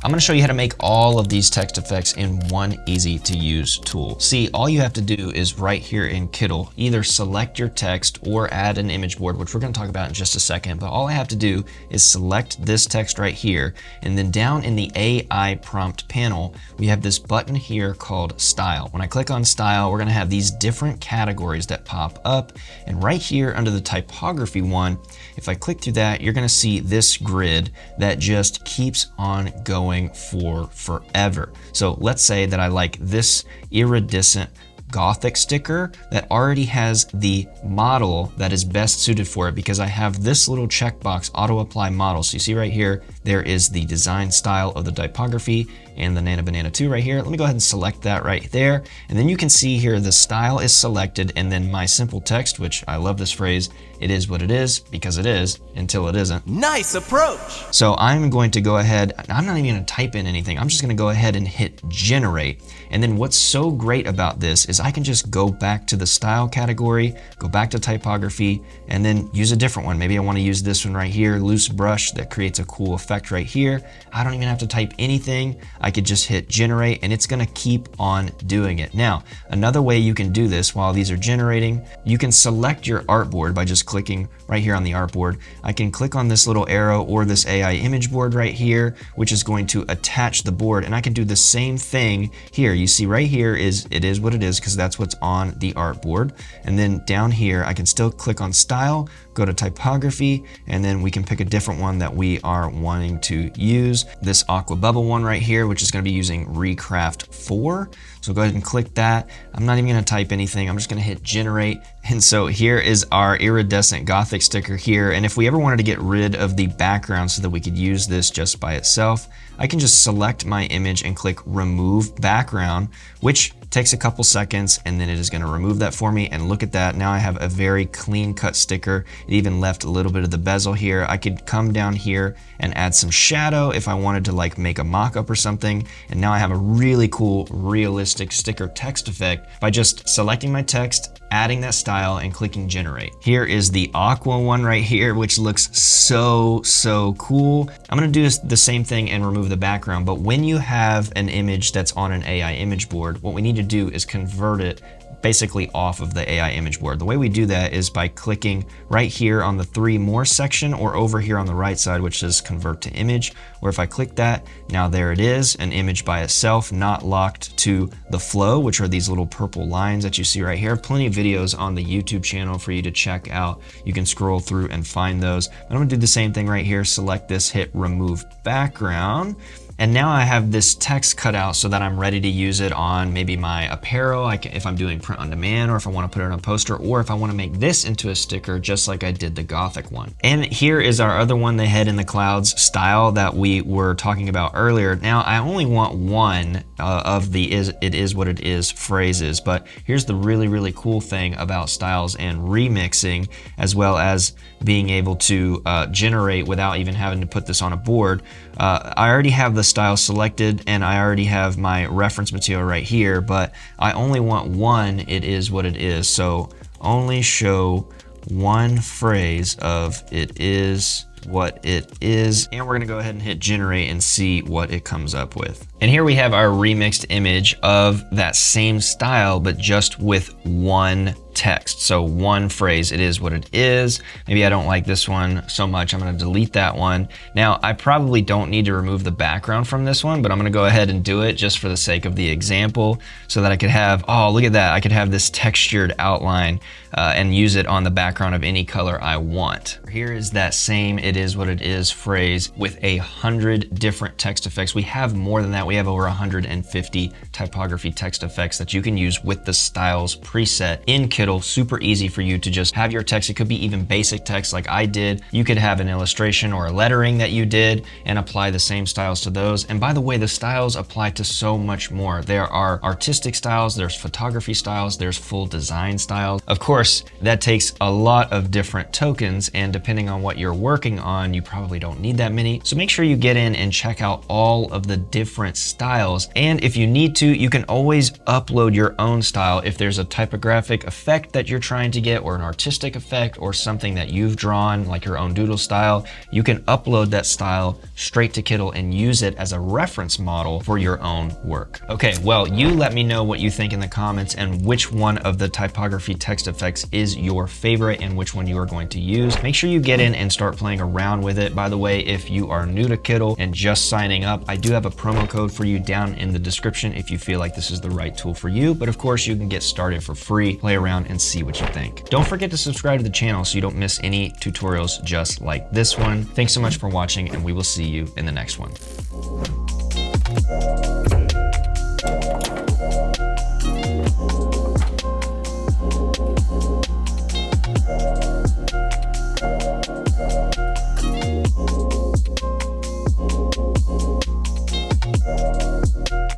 I'm gonna show you how to make all of these text effects in one easy to use tool. See, all you have to do is right here in Kittl, either select your text or add an image board, which we're gonna talk about in just a second, but all I have to do is select this text right here, and then down in the AI prompt panel, we have this button here called Style. When I click on Style, we're gonna have these different categories that pop up, and right here under the typography one, if I click through that, you're gonna see this grid that just keeps on going for forever. So let's say that I like this iridescent Gothic sticker that already has the model that is best suited for it, because I have this little checkbox, auto apply model. So you see right here, there is the design style of the typography and the Nana Banana 2 right here. Let me go ahead and select that right there. And then you can see here the style is selected, and then my simple text, which I love this phrase, it is what it is because it is until it isn't. Nice approach. So I'm going to go ahead, I'm not even gonna type in anything. I'm just gonna go ahead and hit generate. And then what's so great about this is I can just go back to the style category, go back to typography, and then use a different one. Maybe I wanna use this one right here, loose brush, that creates a cool effect right here. I don't even have to type anything. I could just hit generate and it's gonna keep on doing it. Now, another way you can do this while these are generating, you can select your artboard by just clicking right here on the artboard. I can click on this little arrow or this AI image board right here, which is going to attach the board, and I can do the same thing here. You see right here is it is what it is because that's what's on the artboard. And then down here, I can still click on style, go to typography, and then we can pick a different one that we are wanting to use. This aqua bubble one right here, which is gonna be using Recraft 4. So go ahead and click that. I'm not even gonna type anything. I'm just gonna hit generate. And so here is our iridescent Gothic sticker here. And if we ever wanted to get rid of the background so that we could use this just by itself, I can just select my image and click remove background, which takes a couple seconds, and then it is gonna remove that for me. And look at that, now I have a very clean cut sticker. It even left a little bit of the bezel here. I could come down here and add some shadow if I wanted to like make a mock-up or something. And now I have a really cool, realistic sticker text effect by just selecting my text, adding that style, and clicking generate. Here is the aqua one right here, which looks so cool. I'm gonna do the same thing and remove the background, but when you have an image that's on an AI image board, what we need to do is convert it basically off of the AI image board. The way we do that is by clicking right here on the 3 more section, or over here on the right side, which says convert to image, where if I click that, now there it is, an image by itself, not locked to the flow, which are these little purple lines that you see right here. Plenty of videos on the YouTube channel for you to check out. You can scroll through and find those. I'm gonna do the same thing right here, select this, hit remove background. And now I have this text cut out so that I'm ready to use it on maybe my apparel, if I'm doing print on demand, or if I want to put it on a poster, or if I want to make this into a sticker just like I did the Gothic one. And here is our other one, the head in the clouds style that we were talking about earlier. Now I only want one of the it is what it is phrases, but here's the really cool thing about styles and remixing, as well as being able to generate without even having to put this on a board. I already have the style selected and I already have my reference material right here, but I only want one it is what it is. So only show one phrase of it is what it is, and we're gonna go ahead and hit generate and see what it comes up with. And here we have our remixed image of that same style, but just with one text. So one phrase, it is what it is. Maybe I don't like this one so much, I'm gonna delete that one. Now, I probably don't need to remove the background from this one, but I'm gonna go ahead and do it just for the sake of the example, so that I could have, oh, look at that, I could have this textured outline and use it on the background of any color I want. Here is that same it is what it is phrase with 100 different text effects. We have more than that. We have over 150 typography text effects that you can use with the styles preset in Kittl. Super easy for you to just have your text. It could be even basic text like I did. You could have an illustration or a lettering that you did and apply the same styles to those. And by the way, the styles apply to so much more. There are artistic styles, there's photography styles, there's full design styles. Of course, that takes a lot of different tokens, and depending on what you're working on, you probably don't need that many. So make sure you get in and check out all of the different styles. And if you need to, you can always upload your own style. If there's a typographic effect that you're trying to get, or an artistic effect, or something that you've drawn, like your own doodle style, you can upload that style straight to Kittl and use it as a reference model for your own work. Okay, well, you let me know what you think in the comments and which one of the typography text effects is your favorite and which one you are going to use. Make sure you get in and start playing around with it. By the way, if you are new to Kittl and just signing up, I do have a promo code for you down in the description if you feel like this is the right tool for you. But of course, you can get started for free, play around and see what you think. Don't forget to subscribe to the channel so you don't miss any tutorials just like this one. Thanks so much for watching, and we will see you in the next one.